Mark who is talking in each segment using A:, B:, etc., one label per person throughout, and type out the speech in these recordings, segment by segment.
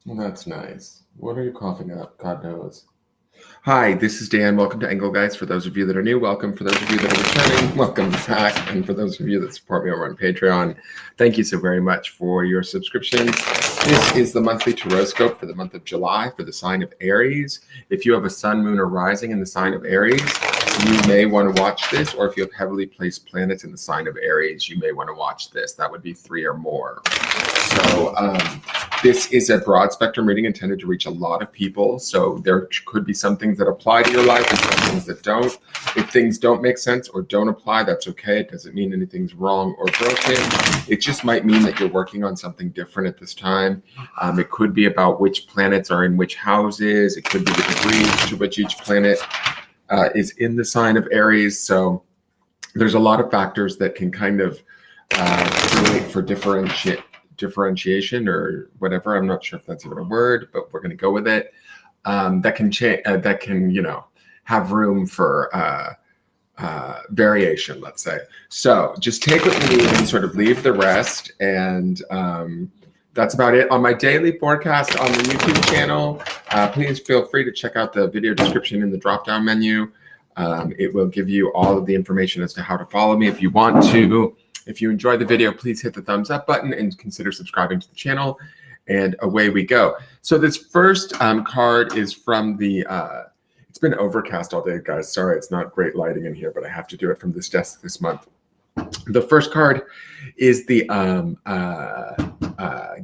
A: Well, that's nice. What are you coughing up? God knows. Hi, this is Dan. Welcome to Angle Guys. For those of you that are new, welcome. For those of you that are returning, welcome back. And for those of you that support me over on Patreon, thank you so very much for your subscriptions. This is the monthly Tarotscope for the month of July for the sign of Aries. If you have a sun, moon, or rising in the sign of Aries, you may want to watch this, or if you have heavily placed planets in the sign of Aries, you may want to watch this. That would be 3 or more. So this is a broad spectrum reading intended to reach a lot of people. So there could be some things that apply to your life and some things that don't. If things don't make sense or don't apply, that's okay. It doesn't mean anything's wrong or broken. It just might mean that you're working on something different at this time. It could be about which planets are in which houses. It could be the degrees to which each planet is in the sign of Aries. So there's a lot of factors that can kind of create for differentiation or whatever. I'm not sure if that's even a word, but we're going to go with it. That can change. That can, have room for variation. Let's say. So just take what you need and sort of leave the rest. And that's about it. On my daily forecast on the YouTube channel, please feel free to check out the video description in the drop-down menu. It will give you all of the information as to how to follow me if you want to. If you enjoyed the video, please hit the thumbs up button and consider subscribing to the channel. And away we go. So this first card is from the, it's been overcast all day, guys. Sorry, it's not great lighting in here, but I have to do it from this desk this month. The first card is the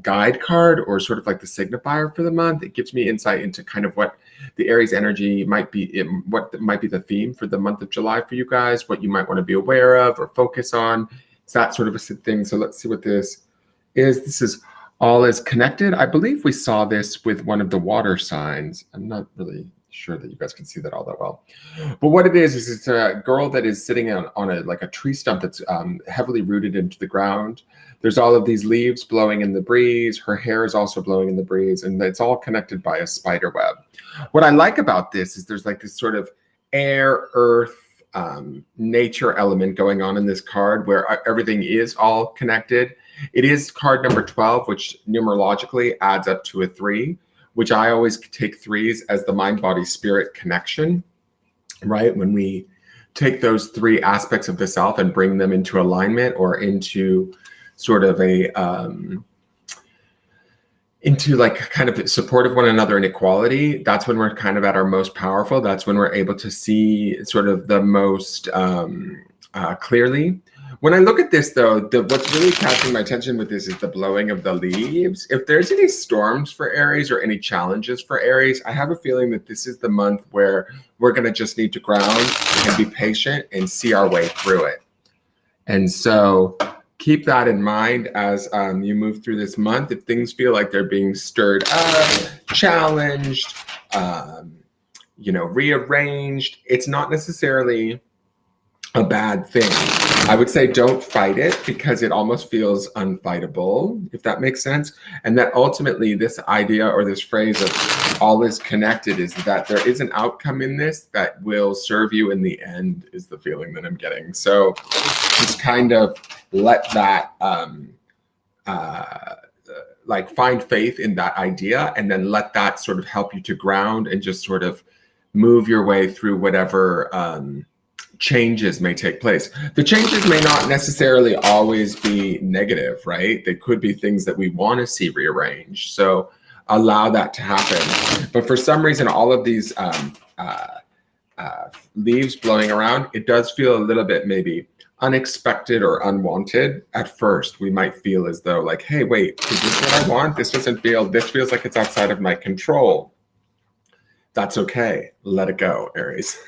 A: guide card, or sort of like the signifier for the month. It gives me insight into kind of what the Aries energy might be, what might be the theme for the month of July for you guys, what you might want to be aware of or focus on. It's that sort of a thing. So let's see what this is. This is all is connected. I believe we saw this with one of the water signs. I'm not really sure that you guys can see that all that well. But what it is it's a girl that is sitting on a tree stump that's heavily rooted into the ground. There's all of these leaves blowing in the breeze. Her hair is also blowing in the breeze, and it's all connected by a spider web. What I like about this is there's like this sort of air, earth, nature element going on in this card where everything is all connected. It is card number 12, which numerologically adds up to a 3, which I always take 3s as the mind, body, spirit connection, right? When we take those 3 aspects of the self and bring them into alignment or into sort of a into like kind of support of one another and equality, that's when we're kind of at our most powerful. That's when we're able to see sort of the most clearly. When I look at this, though, what's really catching my attention with this is the blowing of the leaves. If there's any storms for Aries or any challenges for Aries, I have a feeling that this is the month where we're going to just need to ground and be patient and see our way through it. And so keep that in mind as you move through this month. If things feel like they're being stirred up, challenged, rearranged, it's not necessarily a bad thing. I would say don't fight it because it almost feels unfightable, if that makes sense. And that ultimately this idea or this phrase of all is connected is that there is an outcome in this that will serve you in the end, is the feeling that I'm getting. So just kind of let that like find faith in that idea, and then let that sort of help you to ground and just sort of move your way through whatever changes may take place. The changes may not necessarily always be negative, right? They could be things that we want to see rearranged. So allow that to happen. But for some reason, all of these leaves blowing around, it does feel a little bit maybe unexpected or unwanted. At first, we might feel as though like, hey, wait, is this what I want? This feels like it's outside of my control. That's okay. Let it go, Aries.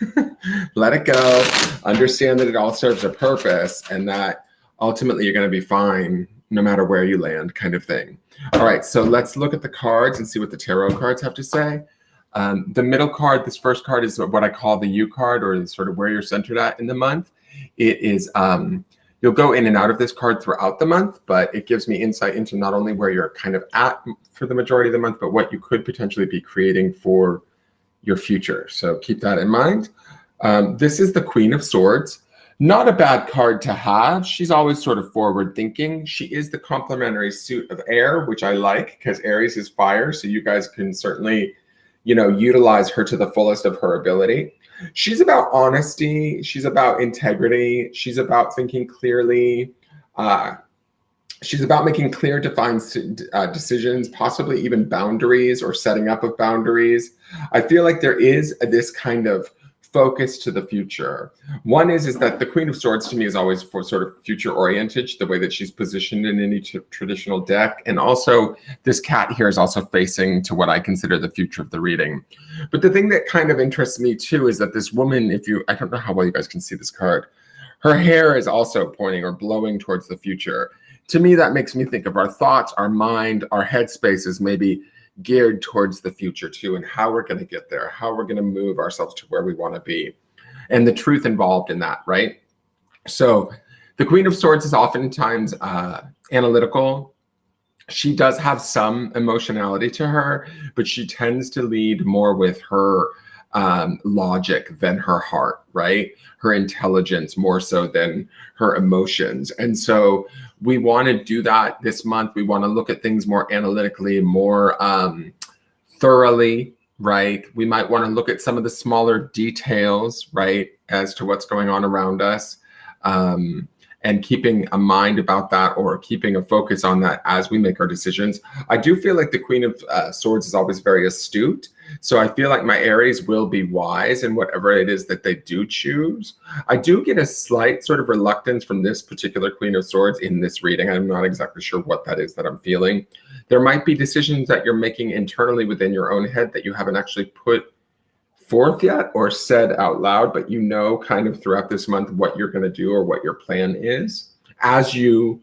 A: Let it go. Understand that it all serves a purpose and that ultimately you're going to be fine no matter where you land, kind of thing. All right, so let's look at the cards and see what the tarot cards have to say. The middle card, this first card, is what I call the U card, or sort of where you're centered at in the month. It is, you'll go in and out of this card throughout the month, but it gives me insight into not only where you're kind of at for the majority of the month, but what you could potentially be creating for your future. So keep that in mind. This is the Queen of Swords. Not a bad card to have. She's always sort of forward thinking. She is the complementary suit of air, which I like because Aries is fire. So you guys can certainly, utilize her to the fullest of her ability. She's about honesty. She's about integrity. She's about thinking clearly. She's about making clear, defined decisions, possibly even boundaries or setting up of boundaries. I feel like there is this kind of focus to the future. One is that the Queen of Swords to me is always for sort of future oriented, the way that she's positioned in any traditional deck. And also this cat here is also facing to what I consider the future of the reading. But the thing that kind of interests me too is that this woman, I don't know how well you guys can see this card, her hair is also pointing or blowing towards the future. To me, that makes me think of our thoughts, our mind, our headspace is maybe geared towards the future too, and how we're going to get there, how we're going to move ourselves to where we want to be, and the truth involved in that, right? So the Queen of Swords is oftentimes analytical. She does have some emotionality to her, but she tends to lead more with her logic than her heart, right? Her intelligence more so than her emotions. And so we want to do that this month. We want to look at things more analytically, more thoroughly, right? We might want to look at some of the smaller details, right, as to what's going on around us, and keeping a mind about that or keeping a focus on that as we make our decisions. I do feel like the Queen of Swords is always very astute. So I feel like my Aries will be wise in whatever it is that they do choose. I do get a slight sort of reluctance from this particular Queen of Swords in this reading. I'm not exactly sure what that is that I'm feeling. There might be decisions that you're making internally within your own head that you haven't actually put forth yet or said out loud, but you know kind of throughout this month what you're going to do or what your plan is as you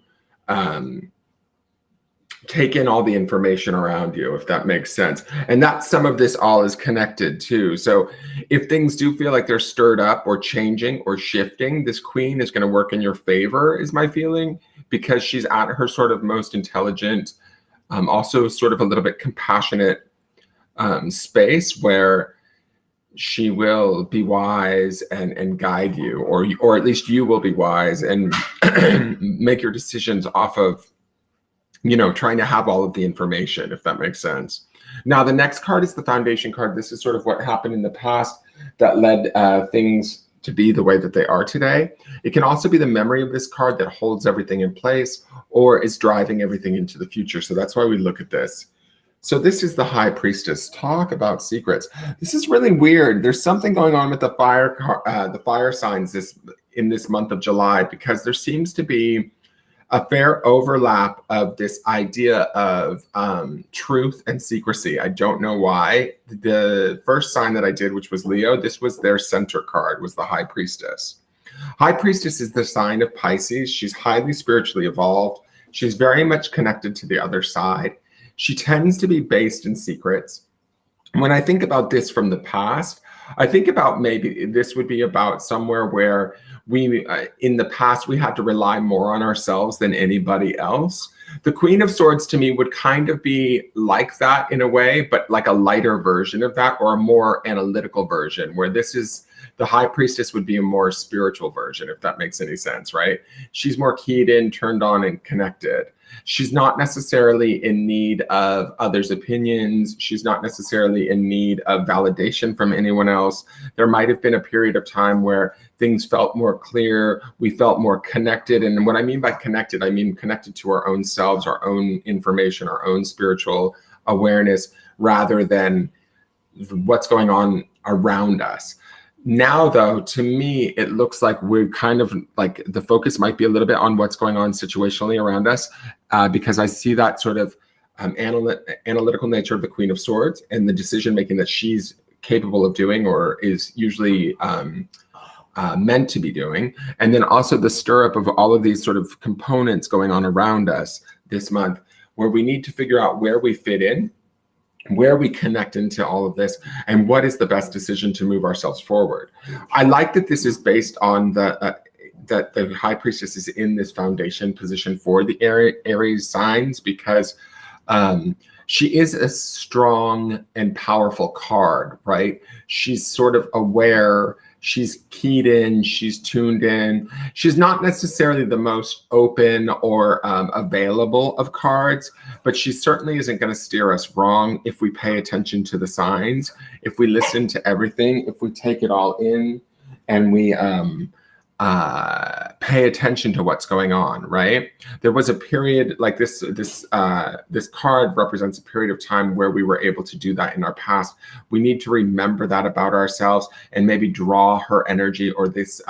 A: take in all the information around you, if that makes sense. And that some of this all is connected too. So if things do feel like they're stirred up or changing or shifting, this Queen is going to work in your favor, is my feeling, because she's at her sort of most intelligent, also sort of a little bit compassionate space where she will be wise and guide you, or at least you will be wise and make your decisions off of trying to have all of the information, if that makes sense. Now, the next card is the Foundation card. This is sort of what happened in the past that led things to be the way that they are today. It can also be the memory of this card that holds everything in place or is driving everything into the future. So that's why we look at this. So this is the High Priestess. Talk about secrets. This is really weird. There's something going on with the fire signs in this month of July, because there seems to be a fair overlap of this idea of truth and secrecy. I don't know why. The first sign that I did, which was Leo, this was their center card, was the High Priestess. High Priestess is the sign of Pisces. She's highly spiritually evolved. She's very much connected to the other side. She tends to be based in secrets. When I think about this from the past, I think about maybe this would be about somewhere where we, in the past, we had to rely more on ourselves than anybody else. The Queen of Swords to me would kind of be like that in a way, but like a lighter version of that, or a more analytical version, where this is the High Priestess would be a more spiritual version, if that makes any sense, right? She's more keyed in, turned on, and connected. She's not necessarily in need of others' opinions. She's not necessarily in need of validation from anyone else. There might have been a period of time where things felt more clear. We felt more connected. And what I mean by connected, I mean connected to our own selves, our own information, our own spiritual awareness, rather than what's going on around us. Now, though, to me, it looks like we're kind of like the focus might be a little bit on what's going on situationally around us, because I see that sort of analytical nature of the Queen of Swords and the decision making that she's capable of doing, or is usually meant to be doing. And then also the stir up of all of these sort of components going on around us this month, where we need to figure out where we fit in, where we connect into all of this, and what is the best decision to move ourselves forward. I like that this is based on that the High Priestess is in this foundation position for the Aries signs, because she is a strong and powerful card, right? She's sort of aware. She's keyed in, she's tuned in. She's not necessarily the most open or available of cards, but she certainly isn't going to steer us wrong if we pay attention to the signs, if we listen to everything, if we take it all in, and we pay attention to what's going on, right? There was a period like this card represents a period of time where we were able to do that in our past. We need to remember that about ourselves and maybe draw her energy or this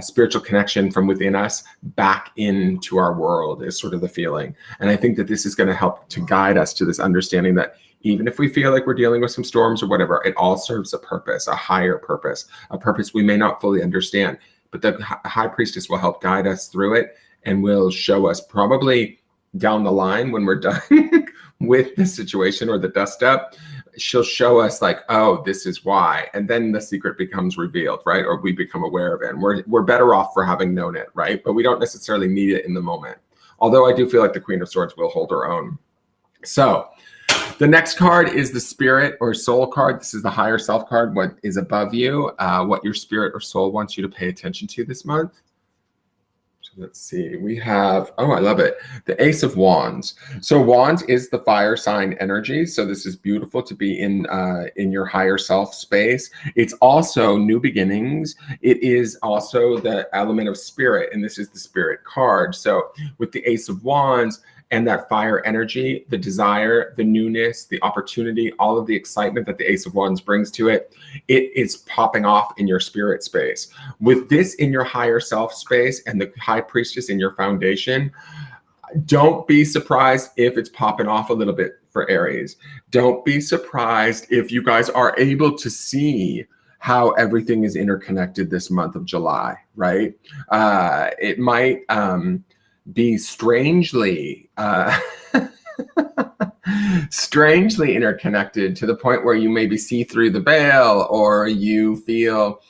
A: spiritual connection from within us back into our world is sort of the feeling. And I think that this is going to help to guide us to this understanding that even if we feel like we're dealing with some storms or whatever, it all serves a purpose, a higher purpose, a purpose we may not fully understand. But the High Priestess will help guide us through it and will show us probably down the line when we're done with the situation or the dust up. She'll show us like, oh, this is why. And then the secret becomes revealed, right? Or we become aware of it. And we're better off for having known it, right? But we don't necessarily need it in the moment. Although I do feel like the Queen of Swords will hold her own. So the next card is the Spirit or Soul card. This is the higher self card, what is above you, what your spirit or soul wants you to pay attention to this month. So let's see, we have, oh, I love it, the Ace of Wands. So Wands is the fire sign energy. So this is beautiful to be in your higher self space. It's also new beginnings. It is also the element of spirit, and this is the Spirit card. So with the Ace of Wands, and that fire energy, the desire, the newness, the opportunity, all of the excitement that the Ace of Wands brings to it, it is popping off in your spirit space. With this in your higher self space and the High Priestess in your foundation, don't be surprised if it's popping off a little bit for Aries. Don't be surprised if you guys are able to see how everything is interconnected this month of July, right? It might be strangely strangely interconnected to the point where you maybe see through the veil, or you feel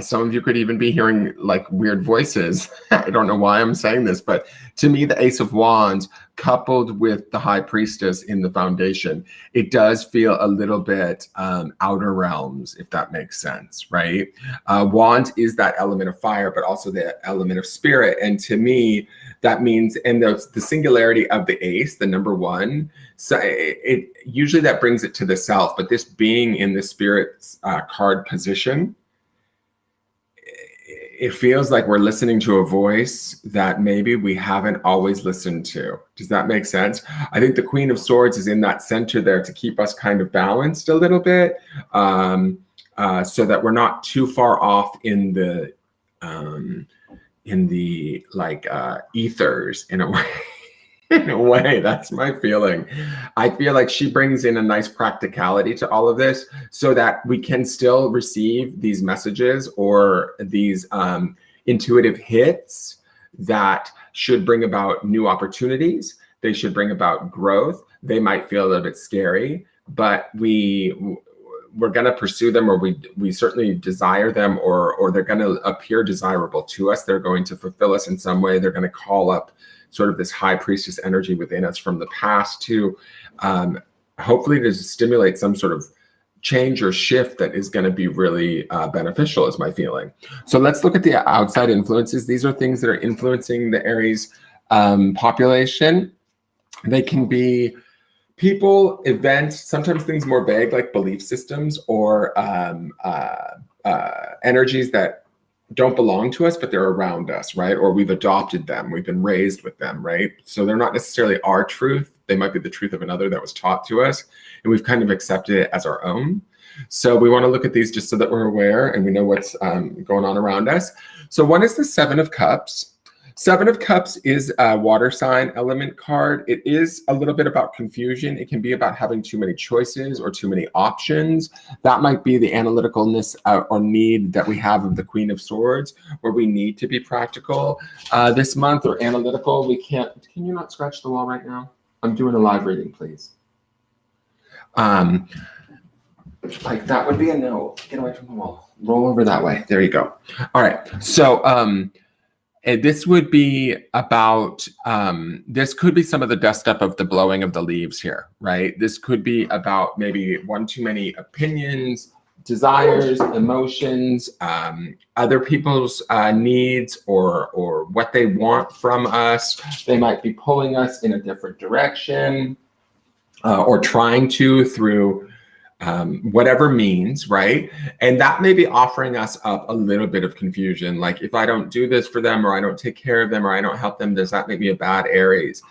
A: some of you could even be hearing like weird voices. I don't know why I'm saying this, but to me, the Ace of Wands coupled with the High Priestess in the foundation, it does feel a little bit outer realms, if that makes sense, right? Wands is that element of fire, but also the element of spirit. And to me, that means, and the singularity of the ace, the number one, so it usually that brings it to the self, but this being in the spirit card position, it feels like we're listening to a voice that maybe we haven't always listened to. Does that make sense? I think the Queen of Swords is in that center there to keep us kind of balanced a little bit, so that we're not too far off in the like ethers in a way. In a way, that's my feeling. I feel like she brings in a nice practicality to all of this so that we can still receive these messages or these intuitive hits that should bring about new opportunities. They should bring about growth. They might feel a little bit scary, but we're going to pursue them, or we certainly desire them, or they're going to appear desirable to us. They're going to fulfill us in some way. They're going to call up sort of this High Priestess energy within us from the past to hopefully to stimulate some sort of change or shift that is going to be really beneficial, is my feeling. So let's look at the outside influences. These are things that are influencing the Aries population. They can be people, events, sometimes things more vague like belief systems or energies that don't belong to us, but they're around us, right? Or we've adopted them, we've been raised with them, right? So they're not necessarily our truth. They might be the truth of another that was taught to us, and we've kind of accepted it as our own. So we want to look at these just so that we're aware and we know what's going on around us. So one is the Seven of Cups. Seven of Cups is a water sign element card. It is a little bit about confusion. It can be about having too many choices or too many options. That might be the analyticalness or need that we have of the Queen of Swords, where we need to be practical this month or analytical. We can't, can you not scratch the wall right now? I'm doing a live reading, please. Like that would be a no. Get away from the wall. Roll over that way. There you go. All right. So, and this would be about, this could be some of the dust up of the blowing of the leaves here, right? This could be about maybe one too many opinions desires, emotions, other people's needs, or what they want from us. They might be pulling us in a different direction, or trying to through whatever means, right? And that may be offering us up a little bit of confusion. Like, if I don't do this for them, or I don't take care of them, or I don't help them, does that make me a bad Aries?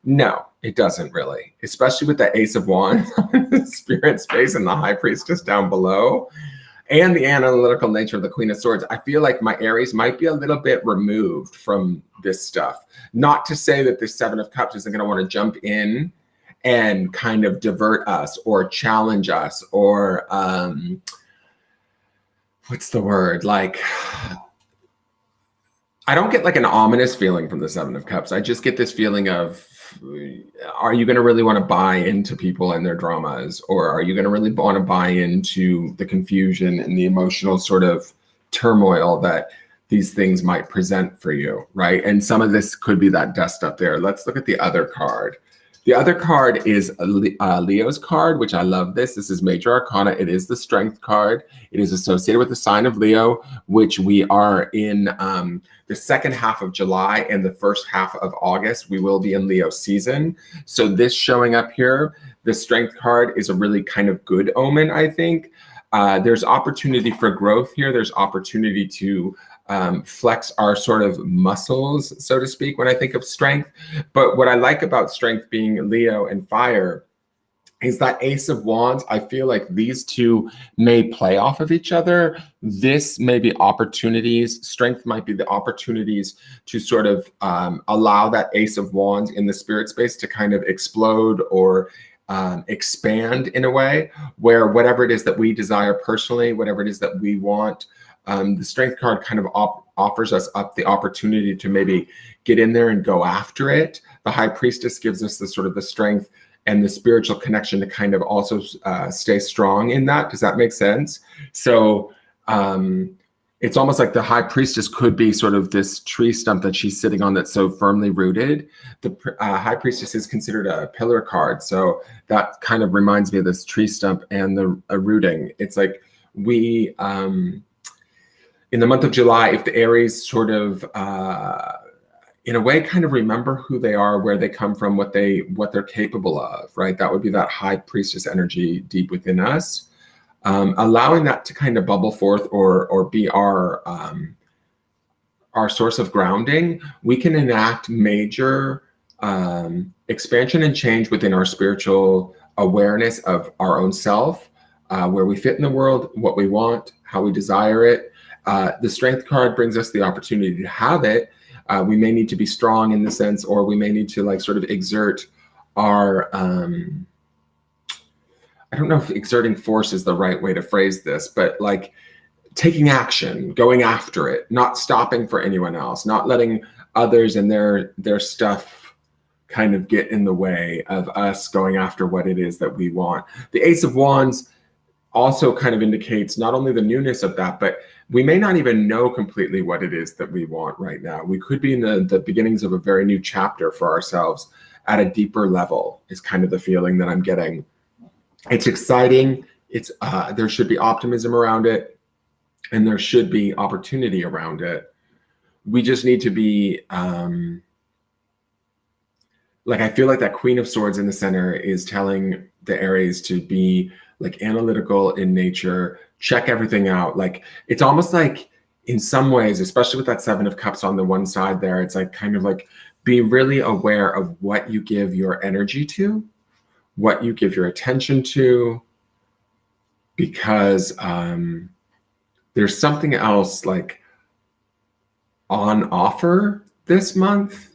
A: No, it doesn't really, especially with the Ace of Wands, the Spirit space, and the High Priestess down below, and the analytical nature of the Queen of Swords. I feel like my Aries might be a little bit removed from this stuff. Not to say that the Seven of Cups isn't going to want to jump in and kind of divert us or challenge us, or what's the word? Like, I don't get like an ominous feeling from the Seven of Cups. I just get this feeling of, are you going to really want to buy into people and their dramas? Or are you going to really want to buy into the confusion and the emotional sort of turmoil that these things might present for you, right? And some of this could be that dust up there. Let's look at the other card. The other card is Leo's card, which I love this. This is Major Arcana. It is the Strength card. It is associated with the sign of Leo, which we are in the second half of July and the first half of August. We will be in Leo season. So this showing up here, the Strength card, is a really kind of good omen, I think. There's opportunity for growth here. There's opportunity to flex our sort of muscles, so to speak, when I think of strength. But what I like about strength being Leo and fire is that Ace of Wands. I feel like these two may play off of each other. This may be opportunities. Strength might be the opportunities to sort of allow that Ace of Wands in the spirit space to kind of explode or expand in a way where whatever it is that we desire personally, whatever it is that we want, the Strength card kind of offers us up the opportunity to maybe get in there and go after it. The High Priestess gives us the sort of the strength and the spiritual connection to kind of also stay strong in that. Does that make sense? So it's almost like the High Priestess could be sort of this tree stump that she's sitting on that's so firmly rooted. The High Priestess is considered a pillar card. So that kind of reminds me of this tree stump and the rooting. It's like we... in the month of July, if the Aries sort of, in a way, kind of remember who they are, where they come from, what they're capable of, right? That would be that High Priestess energy deep within us. Allowing that to kind of bubble forth or be our source of grounding, we can enact major expansion and change within our spiritual awareness of our own self, where we fit in the world, what we want, how we desire it. The Strength card brings us the opportunity to have it. We may need to be strong in the sense, or we may need to like sort of exert our, I don't know if exerting force is the right way to phrase this, but like taking action, going after it, not stopping for anyone else, not letting others and their stuff kind of get in the way of us going after what it is that we want. The Ace of Wands also kind of indicates not only the newness of that, but we may not even know completely what it is that we want right now. We could be in the beginnings of a very new chapter for ourselves at a deeper level, is kind of the feeling that I'm getting. It's exciting. It's there should be optimism around it, and there should be opportunity around it. We just need to be like, I feel like that Queen of Swords in the center is telling the Aries to be like analytical in nature, check everything out. Like, it's almost like in some ways, especially with that Seven of Cups on the one side there, it's like kind of like be really aware of what you give your energy to, what you give your attention to, because there's something else like on offer this month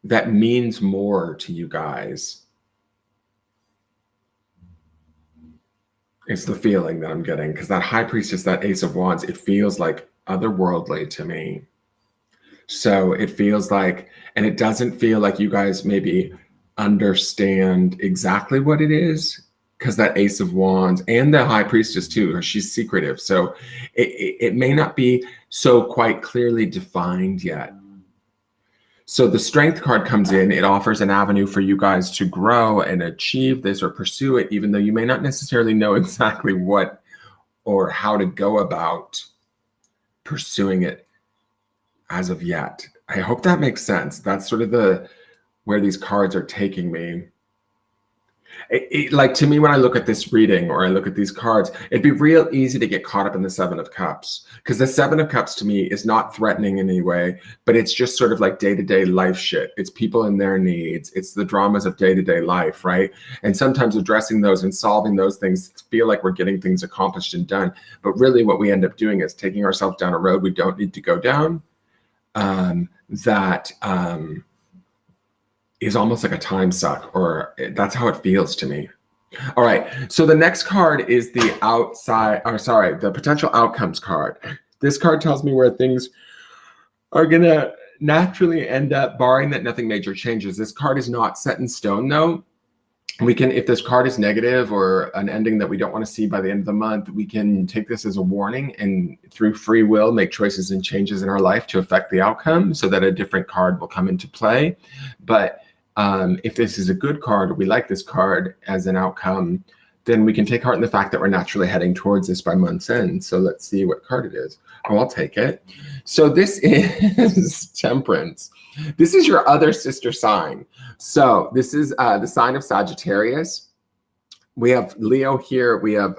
A: that means more to you guys. It's the feeling that I'm getting, because that High Priestess, that Ace of Wands, it feels like otherworldly to me. So it feels like, and it doesn't feel like you guys maybe understand exactly what it is, because that Ace of Wands and the High Priestess too, she's secretive. So it may not be so quite clearly defined yet. So the Strength card comes in. It offers an avenue for you guys to grow and achieve this or pursue it, even though you may not necessarily know exactly what or how to go about pursuing it as of yet. I hope that makes sense. That's sort of where these cards are taking me. Like, to me, when I look at this reading or I look at these cards, it'd be real easy to get caught up in the Seven of Cups, because the Seven of Cups to me is not threatening in any way, but it's just sort of like day-to-day life shit. It's people and their needs. It's the dramas of day-to-day life, right? And sometimes addressing those and solving those things feel like we're getting things accomplished and done. But really what we end up doing is taking ourselves down a road we don't need to go down, is almost like a time suck, or that's how it feels to me. All right, so the next card is the potential outcomes card. This card tells me where things are gonna naturally end up, barring that nothing major changes. This card is not set in stone though. We can, if this card is negative or an ending that we don't want to see by the end of the month, we can take this as a warning and through free will make choices and changes in our life to affect the outcome so that a different card will come into play. But if this is a good card, or we like this card as an outcome, then we can take heart in the fact that we're naturally heading towards this by month's end. So let's see what card it is. Oh, I'll take it. So this is Temperance. This is your other sister sign. So this is the sign of Sagittarius. We have Leo here. We have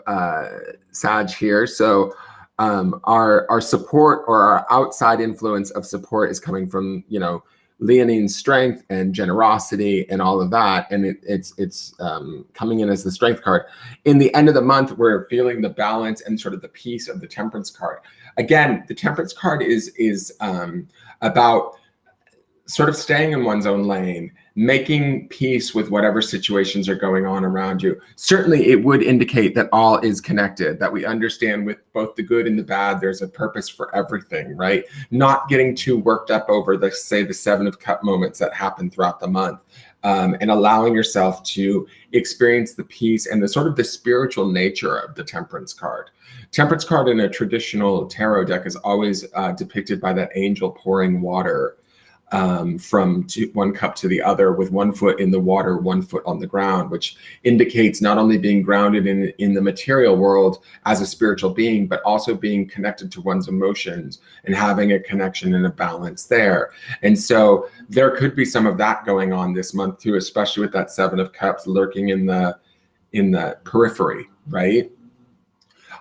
A: Sag here. So our support, or our outside influence of support, is coming from, leonine strength and generosity and all of that, and it's coming in as the Strength card. In the end of the month, we're feeling the balance and sort of the peace of the Temperance card. Again, the Temperance card is about sort of staying in one's own lane, making peace with whatever situations are going on around you. Certainly, it would indicate that all is connected, that we understand with both the good and the bad, there's a purpose for everything, right? Not getting too worked up over the Seven of Cup moments that happen throughout the month, and allowing yourself to experience the peace and the sort of the spiritual nature of the Temperance card. Temperance card in a traditional tarot deck is always depicted by that angel pouring water from one cup to the other, with one foot in the water, one foot on the ground, which indicates not only being grounded in the material world as a spiritual being, but also being connected to one's emotions and having a connection and a balance there. And so there could be some of that going on this month too, especially with that Seven of Cups lurking in the periphery, right?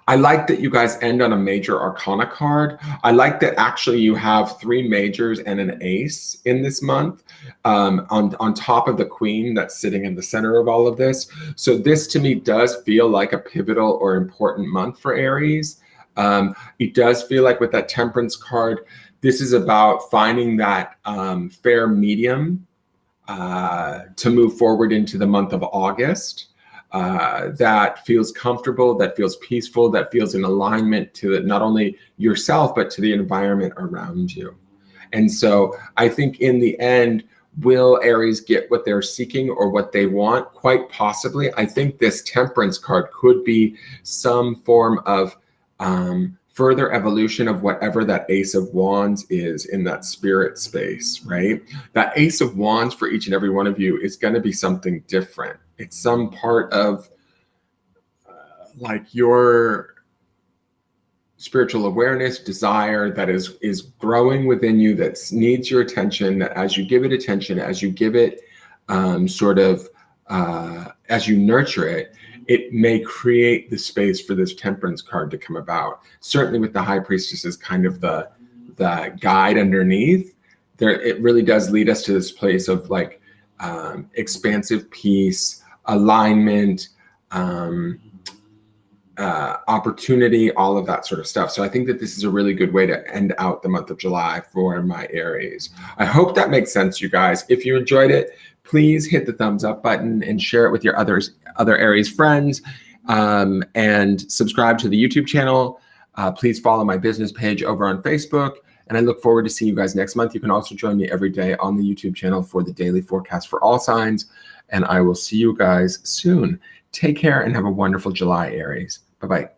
A: I like that you guys end on a major arcana card. I like that actually you have 3 majors and an ace in this month, on top of the queen that's sitting in the center of all of this. So this to me does feel like a pivotal or important month for Aries. It does feel like with that Temperance card, this is about finding that fair medium to move forward into the month of August. That feels comfortable, that feels peaceful, that feels in alignment to not only yourself, but to the environment around you. And so I think in the end, will Aries get what they're seeking or what they want? Quite possibly. I think this Temperance card could be some form of further evolution of whatever that Ace of Wands is in that spirit space, right? That Ace of Wands for each and every one of you is going to be something different. It's some part of like your spiritual awareness, desire that is growing within you, that needs your attention, that as you give it attention, as you give it as you nurture it, it may create the space for this Temperance card to come about. Certainly with the High Priestess is kind of the guide underneath there. It really does lead us to this place of like expansive peace, alignment, opportunity, all of that sort of stuff. So I think that this is a really good way to end out the month of July for my Aries. I hope that makes sense, you guys. If you enjoyed it, please hit the thumbs up button and share it with your other Aries friends, and subscribe to the YouTube channel. Please follow my business page over on Facebook, and I look forward to seeing you guys next month. You can also join me every day on the YouTube channel for the daily forecast for all signs, and I will see you guys soon. Take care and have a wonderful July, Aries. Bye-bye.